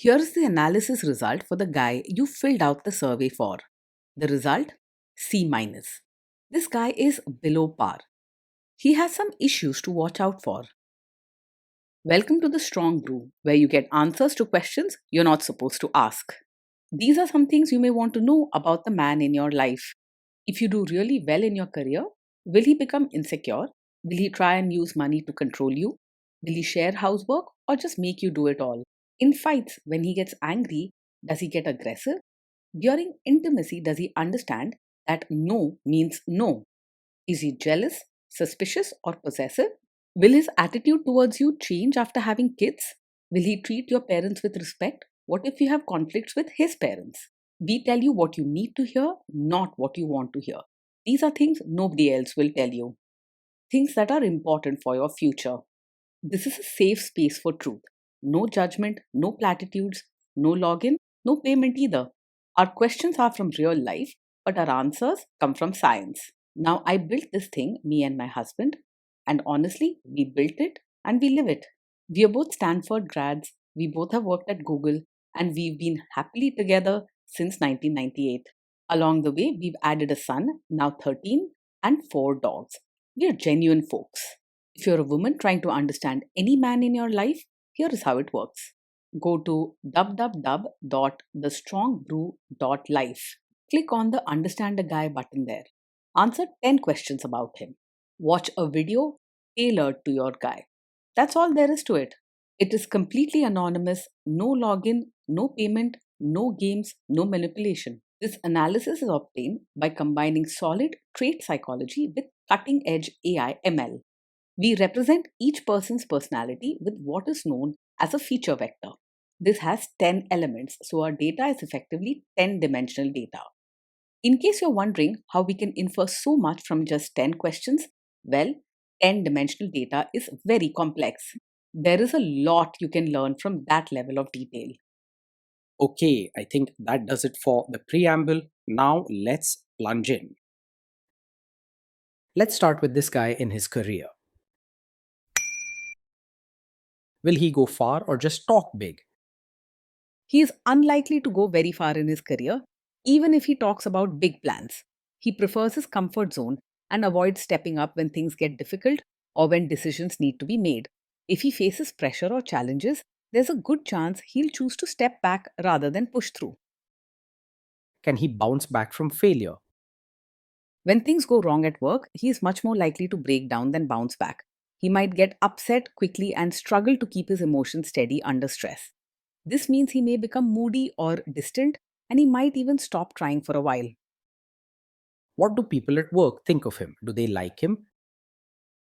Here's the analysis result for the guy you filled out the survey for. The result? C minus. This guy is below par. He has some issues to watch out for. Welcome to the Strong Brew, where you get answers to questions you're not supposed to ask. These are some things you may want to know about the man in your life. If you do really well in your career, will he become insecure? Will he try and use money to control you? Will he share housework or just make you do it all? In fights, when he gets angry, does he get aggressive? During intimacy, does he understand that no means no? Is he jealous, suspicious, or possessive? Will his attitude towards you change after having kids? Will he treat your parents with respect? What if you have conflicts with his parents? We tell you what you need to hear, not what you want to hear. These are things nobody else will tell you. Things that are important for your future. This is a safe space for truth. No judgment, no platitudes, no login, no payment either. Our questions are from real life, but our answers come from science. Now, I built this thing, me and my husband, and honestly, we built it and we live it. We are both Stanford grads, we both have worked at Google, and we've been happily together since 1998. Along the way, we've added a son, now 13, and 4 dogs. We are genuine folks. If you're a woman trying to understand any man in your life, here is how it works. Go to www.thestrongbrew.life. Click on the Understand a Guy button there. Answer 10 questions about him. Watch a video tailored to your guy. That's all there is to it. It is completely anonymous, no login, no payment, no games, no manipulation. This analysis is obtained by combining solid trait psychology with cutting edge AI ML. We represent each person's personality with what is known as a feature vector. This has 10 elements, so our data is effectively 10-dimensional data. In case you're wondering how we can infer so much from just 10 questions, well, 10-dimensional data is very complex. There is a lot you can learn from that level of detail. Okay, I think that does it for the preamble. Now let's plunge in. Let's start with this guy in his career. Will he go far or just talk big? He is unlikely to go very far in his career, even if he talks about big plans. He prefers his comfort zone and avoids stepping up when things get difficult or when decisions need to be made. If he faces pressure or challenges, there's a good chance he'll choose to step back rather than push through. Can he bounce back from failure? When things go wrong at work, he is much more likely to break down than bounce back. He might get upset quickly and struggle to keep his emotions steady under stress. This means he may become moody or distant, and he might even stop trying for a while. What do people at work think of him? Do they like him?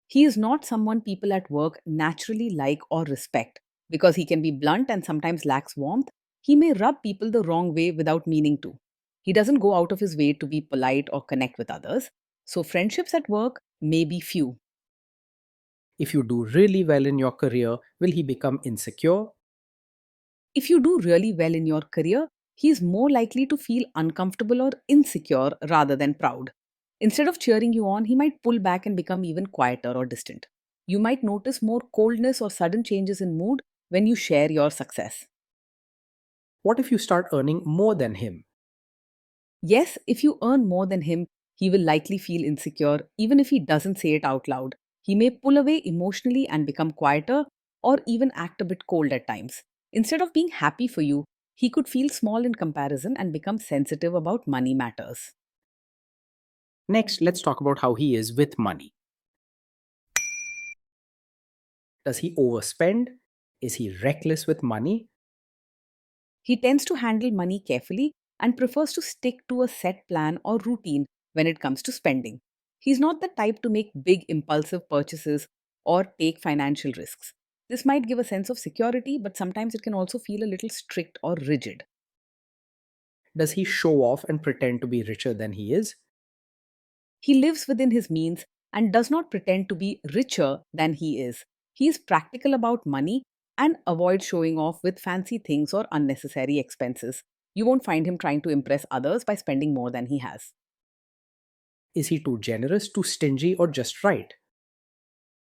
He is not someone people at work naturally like or respect. Because he can be blunt and sometimes lacks warmth, he may rub people the wrong way without meaning to. He doesn't go out of his way to be polite or connect with others, so friendships at work may be few. If you do really well in your career, will he become insecure? If you do really well in your career, he is more likely to feel uncomfortable or insecure rather than proud. Instead of cheering you on, he might pull back and become even quieter or distant. You might notice more coldness or sudden changes in mood when you share your success. What if you start earning more than him? Yes, if you earn more than him, he will likely feel insecure even if he doesn't say it out loud. He may pull away emotionally and become quieter or even act a bit cold at times. Instead of being happy for you, he could feel small in comparison and become sensitive about money matters. Next, let's talk about how he is with money. Does he overspend? Is he reckless with money? He tends to handle money carefully and prefers to stick to a set plan or routine when it comes to spending. He's not the type to make big impulsive purchases or take financial risks. This might give a sense of security, but sometimes it can also feel a little strict or rigid. Does he show off and pretend to be richer than he is? He lives within his means and does not pretend to be richer than he is. He is practical about money and avoids showing off with fancy things or unnecessary expenses. You won't find him trying to impress others by spending more than he has. Is he too generous, too stingy, or just right?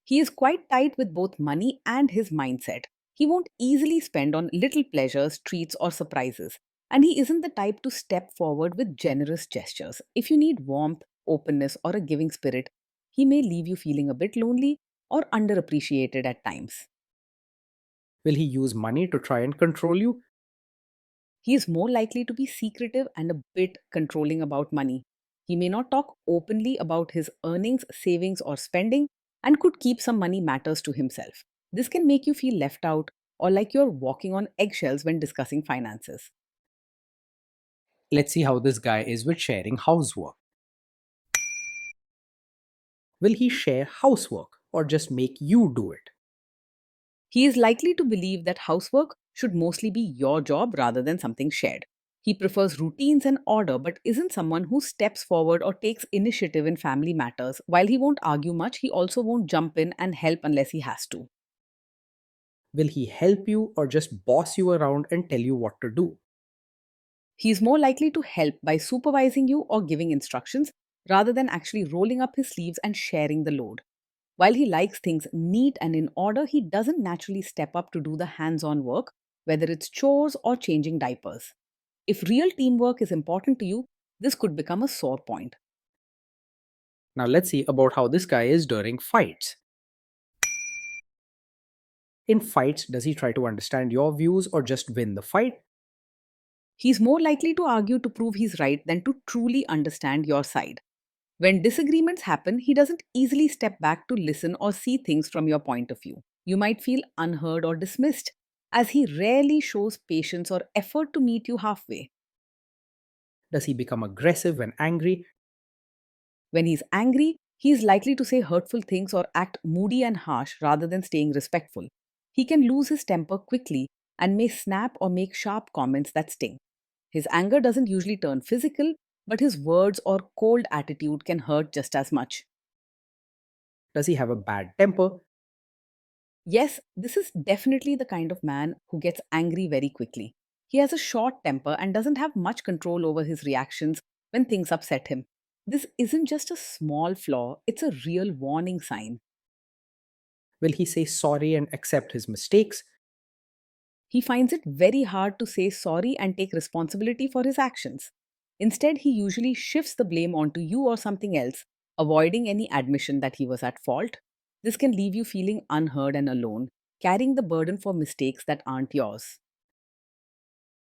He is quite tight with both money and his mindset. He won't easily spend on little pleasures, treats, or surprises. And he isn't the type to step forward with generous gestures. If you need warmth, openness, or a giving spirit, he may leave you feeling a bit lonely or underappreciated at times. Will he use money to try and control you? He is more likely to be secretive and a bit controlling about money. He may not talk openly about his earnings, savings, or spending, and could keep some money matters to himself. This can make you feel left out or like you're walking on eggshells when discussing finances. Let's see how this guy is with sharing housework. Will he share housework or just make you do it? He is likely to believe that housework should mostly be your job rather than something shared. He prefers routines and order but isn't someone who steps forward or takes initiative in family matters. While he won't argue much, he also won't jump in and help unless he has to. Will he help you or just boss you around and tell you what to do? He is more likely to help by supervising you or giving instructions rather than actually rolling up his sleeves and sharing the load. While he likes things neat and in order, he doesn't naturally step up to do the hands on work, whether it's chores or changing diapers. If real teamwork is important to you, this could become a sore point. Now let's see about how this guy is during fights. In fights, does he try to understand your views or just win the fight? He's more likely to argue to prove he's right than to truly understand your side. When disagreements happen, he doesn't easily step back to listen or see things from your point of view. You might feel unheard or dismissed, as he rarely shows patience or effort to meet you halfway. Does he become aggressive when angry? When he's angry, he is likely to say hurtful things or act moody and harsh rather than staying respectful. He can lose his temper quickly and may snap or make sharp comments that sting. His anger doesn't usually turn physical, but his words or cold attitude can hurt just as much. Does he have a bad temper? Yes, this is definitely the kind of man who gets angry very quickly. He has a short temper and doesn't have much control over his reactions when things upset him. This isn't just a small flaw, it's a real warning sign. Will he say sorry and accept his mistakes? He finds it very hard to say sorry and take responsibility for his actions. Instead, he usually shifts the blame onto you or something else, avoiding any admission that he was at fault. This can leave you feeling unheard and alone, carrying the burden for mistakes that aren't yours.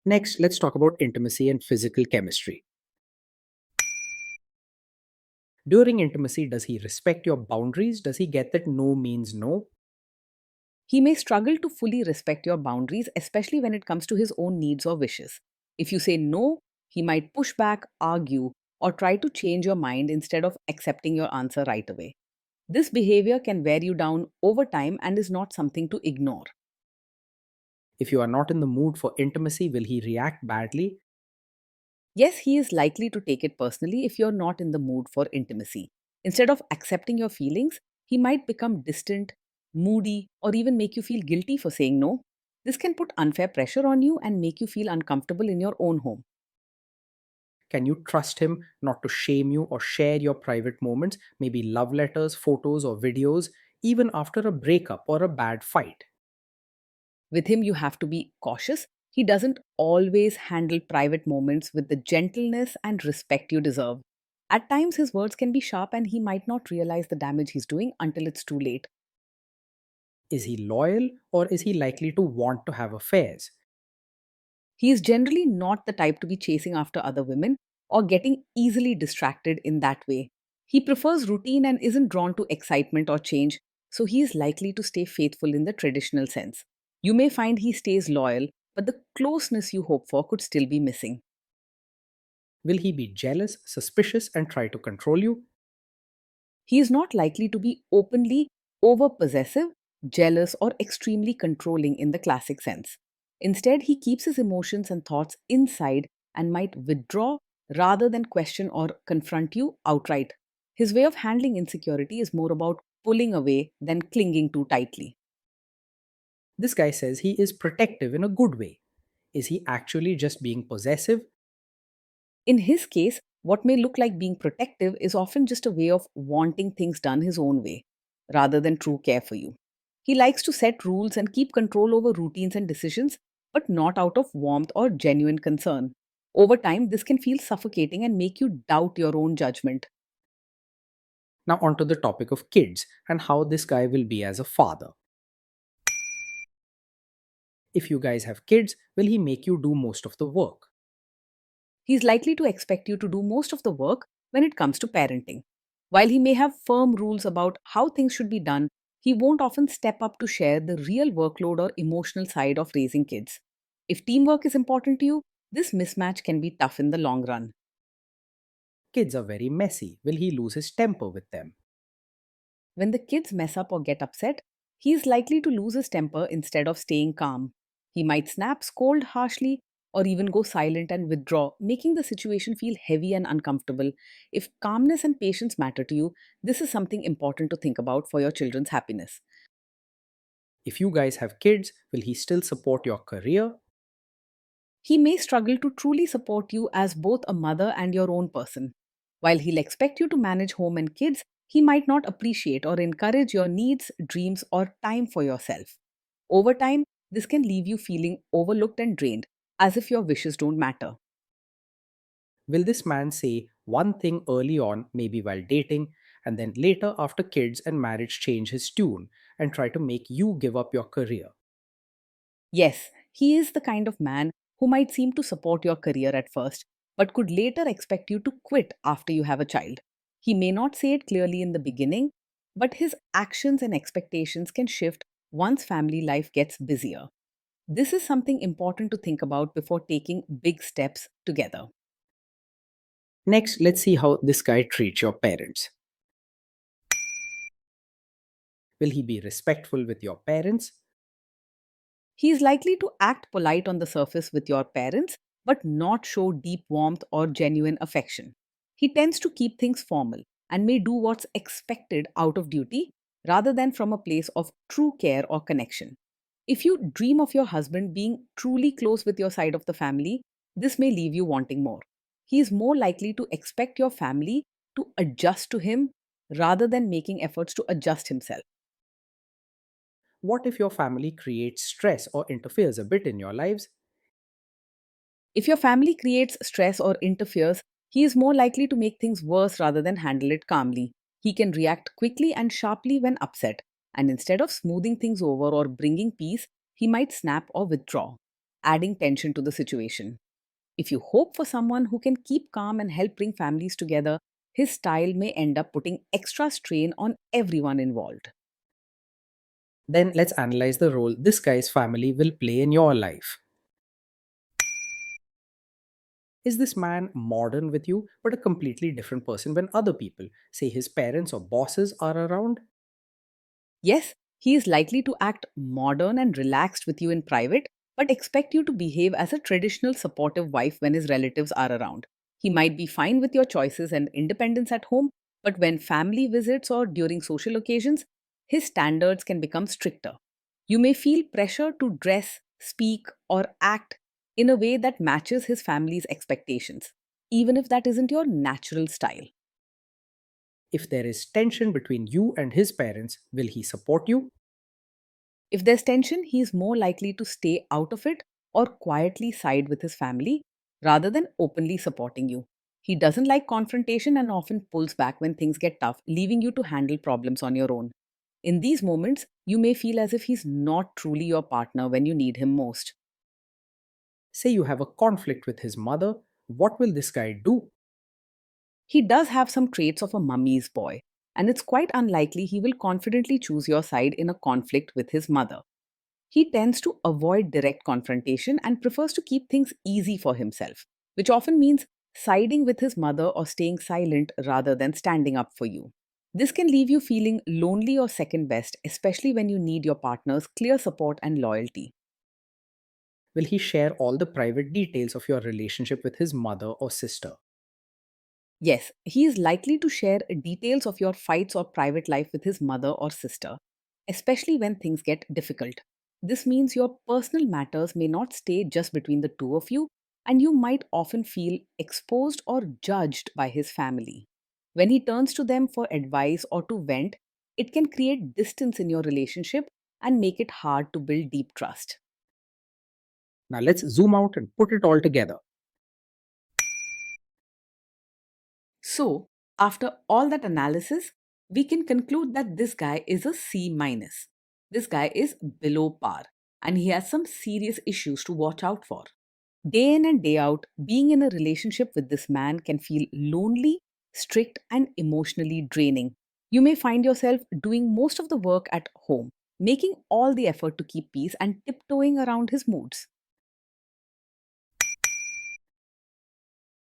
Next, let's talk about intimacy and physical chemistry. During intimacy, does he respect your boundaries? Does he get that no means no? He may struggle to fully respect your boundaries, especially when it comes to his own needs or wishes. If you say no, he might push back, argue, or try to change your mind instead of accepting your answer right away. This behavior can wear you down over time and is not something to ignore. If you are not in the mood for intimacy, will he react badly? Yes, he is likely to take it personally if you're not in the mood for intimacy. Instead of accepting your feelings, he might become distant, moody, or even make you feel guilty for saying no. This can put unfair pressure on you and make you feel uncomfortable in your own home. Can you trust him not to shame you or share your private moments, maybe love letters, photos, or videos, even after a breakup or a bad fight? With him, you have to be cautious. He doesn't always handle private moments with the gentleness and respect you deserve. At times, his words can be sharp and he might not realize the damage he's doing until it's too late. Is he loyal or is he likely to want to have affairs? He is generally not the type to be chasing after other women or getting easily distracted in that way. He prefers routine and isn't drawn to excitement or change, so he is likely to stay faithful in the traditional sense. You may find he stays loyal, but the closeness you hope for could still be missing. Will he be jealous, suspicious, and try to control you? He is not likely to be openly over possessive, jealous, or extremely controlling in the classic sense. Instead, he keeps his emotions and thoughts inside and might withdraw rather than question or confront you outright. His way of handling insecurity is more about pulling away than clinging too tightly. This guy says he is protective in a good way. Is he actually just being possessive? In his case, what may look like being protective is often just a way of wanting things done his own way, rather than true care for you. He likes to set rules and keep control over routines and decisions, but not out of warmth or genuine concern. Over time, this can feel suffocating and make you doubt your own judgment. Now, onto the topic of kids and how this guy will be as a father. If you guys have kids, will he make you do most of the work? He's likely to expect you to do most of the work when it comes to parenting. While he may have firm rules about how things should be done, he won't often step up to share the real workload or emotional side of raising kids. If teamwork is important to you, this mismatch can be tough in the long run. Kids are very messy. Will he lose his temper with them? When the kids mess up or get upset, he is likely to lose his temper instead of staying calm. He might snap, scold harshly, or even go silent and withdraw, making the situation feel heavy and uncomfortable. If calmness and patience matter to you, this is something important to think about for your children's happiness. If you guys have kids, will he still support your career? He may struggle to truly support you as both a mother and your own person. While he'll expect you to manage home and kids, he might not appreciate or encourage your needs, dreams, or time for yourself. Over time, this can leave you feeling overlooked and drained, as if your wishes don't matter. Will this man say one thing early on, maybe while dating, and then later after kids and marriage change his tune and try to make you give up your career? Yes, he is the kind of man who might seem to support your career at first, but could later expect you to quit after you have a child. He may not say it clearly in the beginning, but his actions and expectations can shift once family life gets busier. This is something important to think about before taking big steps together. Next, let's see how this guy treats your parents. Will he be respectful with your parents? He is likely to act polite on the surface with your parents, but not show deep warmth or genuine affection. He tends to keep things formal and may do what's expected out of duty rather than from a place of true care or connection. If you dream of your husband being truly close with your side of the family, this may leave you wanting more. He is more likely to expect your family to adjust to him rather than making efforts to adjust himself. What if your family creates stress or interferes a bit in your lives? If your family creates stress or interferes, he is more likely to make things worse rather than handle it calmly. He can react quickly and sharply when upset, and instead of smoothing things over or bringing peace, he might snap or withdraw, adding tension to the situation. If you hope for someone who can keep calm and help bring families together, his style may end up putting extra strain on everyone involved. Then let's analyze the role this guy's family will play in your life. Is this man modern with you, but a completely different person when other people, say his parents or bosses, are around? Yes, he is likely to act modern and relaxed with you in private, but expect you to behave as a traditional supportive wife when his relatives are around. He might be fine with your choices and independence at home, but when family visits or during social occasions, his standards can become stricter. You may feel pressure to dress, speak, or act in a way that matches his family's expectations, even if that isn't your natural style. If there is tension between you and his parents, will he support you? If there's tension, he's more likely to stay out of it or quietly side with his family rather than openly supporting you. He doesn't like confrontation and often pulls back when things get tough, leaving you to handle problems on your own. In these moments, you may feel as if he's not truly your partner when you need him most. Say you have a conflict with his mother, what will this guy do? He does have some traits of a mummy's boy, and it's quite unlikely he will confidently choose your side in a conflict with his mother. He tends to avoid direct confrontation and prefers to keep things easy for himself, which often means siding with his mother or staying silent rather than standing up for you. This can leave you feeling lonely or second best, especially when you need your partner's clear support and loyalty. Will he share all the private details of your relationship with his mother or sister? Yes, he is likely to share details of your fights or private life with his mother or sister, especially when things get difficult. This means your personal matters may not stay just between the two of you, and you might often feel exposed or judged by his family. When he turns to them for advice or to vent, it can create distance in your relationship and make it hard to build deep trust. Now let's zoom out and put it all together. So, after all that analysis, we can conclude that this guy is a C minus. This guy is below par and he has some serious issues to watch out for. Day in and day out, being in a relationship with this man can feel lonely, strict, and emotionally draining. You may find yourself doing most of the work at home, making all the effort to keep peace and tiptoeing around his moods.